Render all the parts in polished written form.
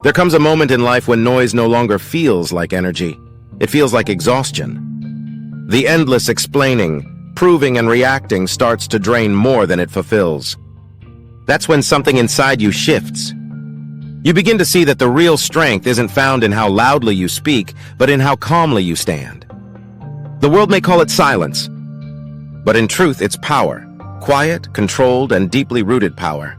There comes a moment in life when noise no longer feels like energy. It feels like exhaustion. The endless explaining, proving, and reacting starts to drain more than it fulfills. That's when something inside you shifts. You begin to see that the real strength isn't found in how loudly you speak, but in how calmly you stand. The world may call it silence, but in truth it's power. Quiet, controlled, and deeply rooted power.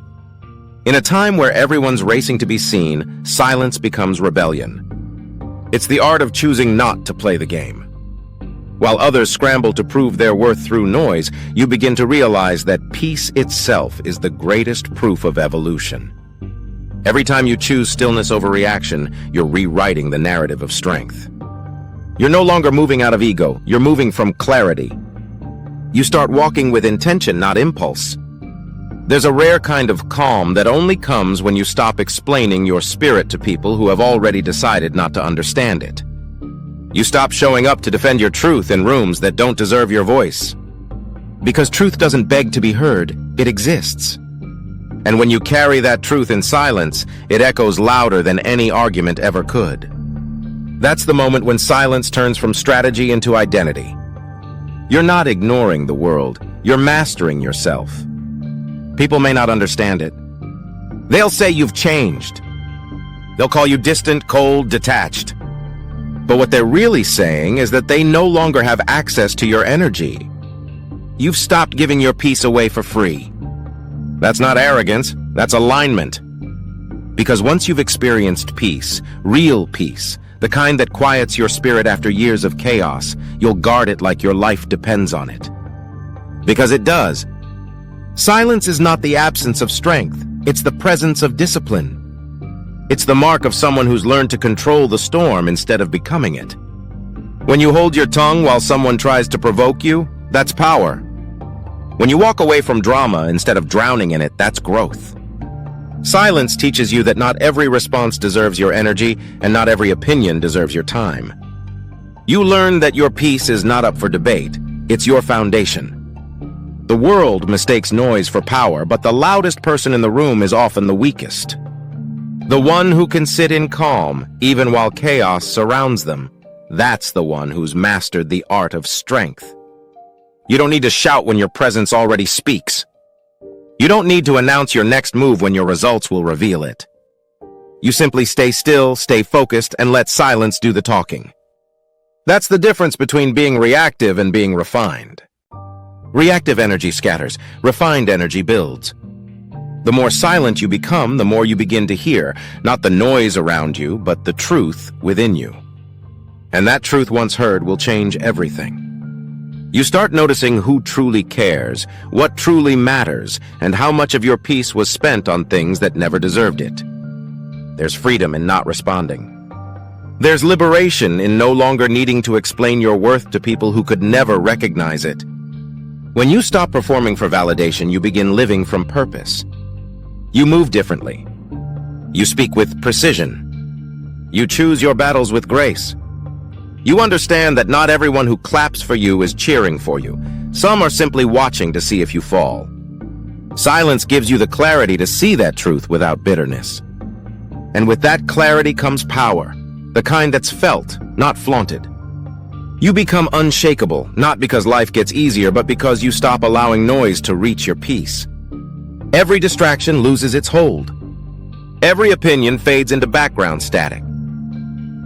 In a time where everyone's racing to be seen, silence becomes rebellion. It's the art of choosing not to play the game. While others scramble to prove their worth through noise, you begin to realize that peace itself is the greatest proof of evolution. Every time you choose stillness over reaction, you're rewriting the narrative of strength. You're no longer moving out of ego, you're moving from clarity. You start walking with intention, not impulse. There's a rare kind of calm that only comes when you stop explaining your spirit to people who have already decided not to understand it. You stop showing up to defend your truth in rooms that don't deserve your voice. Because truth doesn't beg to be heard, it exists. And when you carry that truth in silence, it echoes louder than any argument ever could. That's the moment when silence turns from strategy into identity. You're not ignoring the world, you're mastering yourself. People may not understand it. They'll say you've changed. They'll call you distant, cold, detached. But what they're really saying is that they no longer have access to your energy. You've stopped giving your peace away for free. That's not arrogance, that's alignment. Because once you've experienced peace, real peace, the kind that quiets your spirit after years of chaos, you'll guard it like your life depends on it. Because it does. Silence is not the absence of strength, it's the presence of discipline. It's the mark of someone who's learned to control the storm instead of becoming it. When you hold your tongue while someone tries to provoke you, that's power. When you walk away from drama instead of drowning in it, that's growth. Silence teaches you that not every response deserves your energy, and not every opinion deserves your time. You learn that your peace is not up for debate, it's your foundation. The world mistakes noise for power, but the loudest person in the room is often the weakest. The one who can sit in calm, even while chaos surrounds them, that's the one who's mastered the art of strength. You don't need to shout when your presence already speaks. You don't need to announce your next move when your results will reveal it. You simply stay still, stay focused, and let silence do the talking. That's the difference between being reactive and being refined. Reactive energy scatters, refined energy builds. The more silent you become, the more you begin to hear, not the noise around you, but the truth within you. And that truth once heard will change everything. You start noticing who truly cares, what truly matters, and how much of your peace was spent on things that never deserved it. There's freedom in not responding. There's liberation in no longer needing to explain your worth to people who could never recognize it. When you stop performing for validation, you begin living from purpose. You move differently. You speak with precision. You choose your battles with grace. You understand that not everyone who claps for you is cheering for you. Some are simply watching to see if you fall. Silence gives you the clarity to see that truth without bitterness. And with that clarity comes power, the kind that's felt, not flaunted. You become unshakable, not because life gets easier, but because you stop allowing noise to reach your peace. Every distraction loses its hold. Every opinion fades into background static.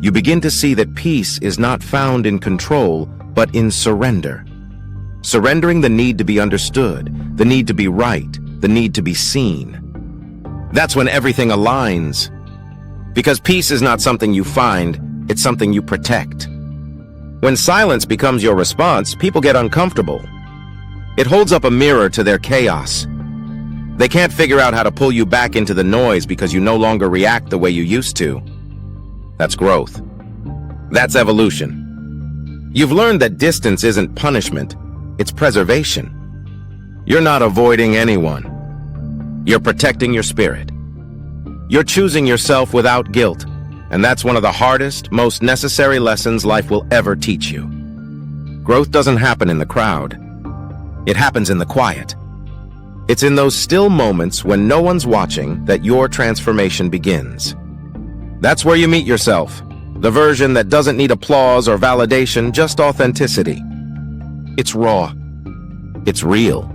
You begin to see that peace is not found in control, but in surrender. Surrendering the need to be understood, the need to be right, the need to be seen. That's when everything aligns. Because peace is not something you find, it's something you protect. When silence becomes your response, people get uncomfortable. It holds up a mirror to their chaos. They can't figure out how to pull you back into the noise because you no longer react the way you used to. That's growth. That's evolution. You've learned that distance isn't punishment, it's preservation. You're not avoiding anyone. You're protecting your spirit. You're choosing yourself without guilt, and that's one of the hardest, most necessary lessons life will ever teach you. Growth doesn't happen in the crowd. It happens in the quiet. It's in those still moments when no one's watching that your transformation begins. That's where you meet yourself, the version that doesn't need applause or validation, just authenticity. It's raw. It's real.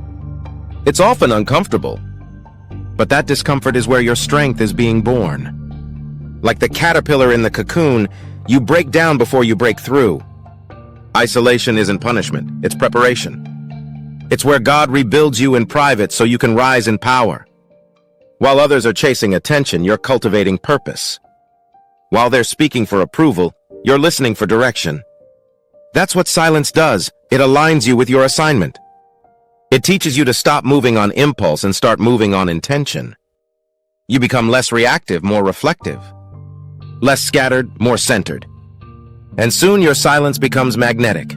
It's often uncomfortable. But that discomfort is where your strength is being born. Like the caterpillar in the cocoon, you break down before you break through. Isolation isn't punishment, it's preparation. It's where God rebuilds you in private so you can rise in power. While others are chasing attention, you're cultivating purpose. While they're speaking for approval, you're listening for direction. That's what silence does. It aligns you with your assignment. It teaches you to stop moving on impulse and start moving on intention. You become less reactive, more reflective. Less scattered, more centered. And soon your silence becomes magnetic.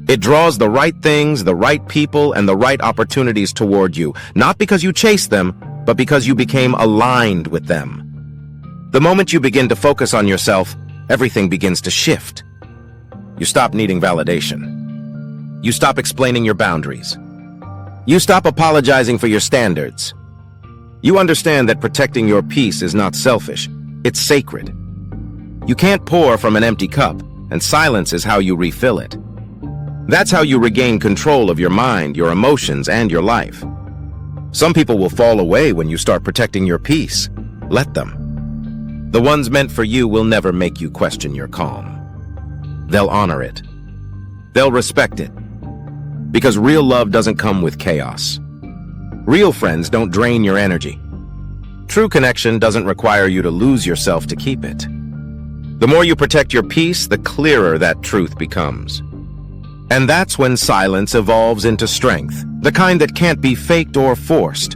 It draws the right things, the right people, and the right opportunities toward you, not because you chased them, but because you became aligned with them. The moment you begin to focus on yourself, everything begins to shift. You stop needing validation. You stop explaining your boundaries. You stop apologizing for your standards. You understand that protecting your peace is not selfish, it's sacred. You can't pour from an empty cup, and silence is how you refill it. That's how you regain control of your mind, your emotions, and your life. Some people will fall away when you start protecting your peace. Let them. The ones meant for you will never make you question your calm. They'll honor it. They'll respect it. Because real love doesn't come with chaos. Real friends don't drain your energy. True connection doesn't require you to lose yourself to keep it. The more you protect your peace, the clearer that truth becomes. And that's when silence evolves into strength, the kind that can't be faked or forced.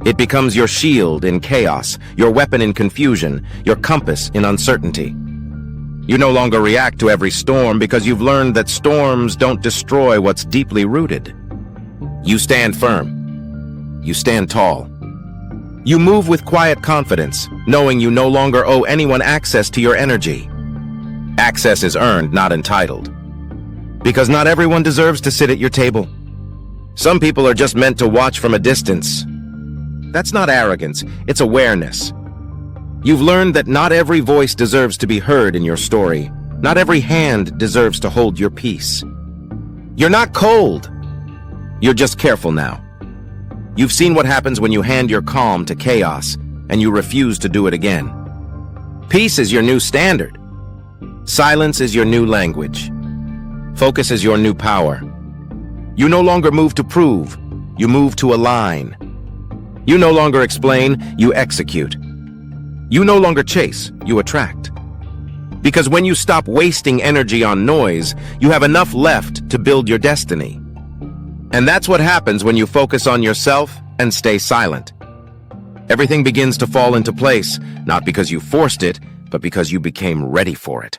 It becomes your shield in chaos, your weapon in confusion, your compass in uncertainty. You no longer react to every storm because you've learned that storms don't destroy what's deeply rooted. You stand firm. You stand tall. You move with quiet confidence, knowing you no longer owe anyone access to your energy. Access is earned, not entitled. Because not everyone deserves to sit at your table. Some people are just meant to watch from a distance. That's not arrogance, it's awareness. You've learned that not every voice deserves to be heard in your story. Not every hand deserves to hold your peace. You're not cold. You're just careful now. You've seen what happens when you hand your calm to chaos, and you refuse to do it again. Peace is your new standard. Silence is your new language. Focus is your new power. You no longer move to prove, you move to align. You no longer explain, you execute. You no longer chase, you attract. Because when you stop wasting energy on noise, you have enough left to build your destiny. And that's what happens when you focus on yourself and stay silent. Everything begins to fall into place, not because you forced it, but because you became ready for it.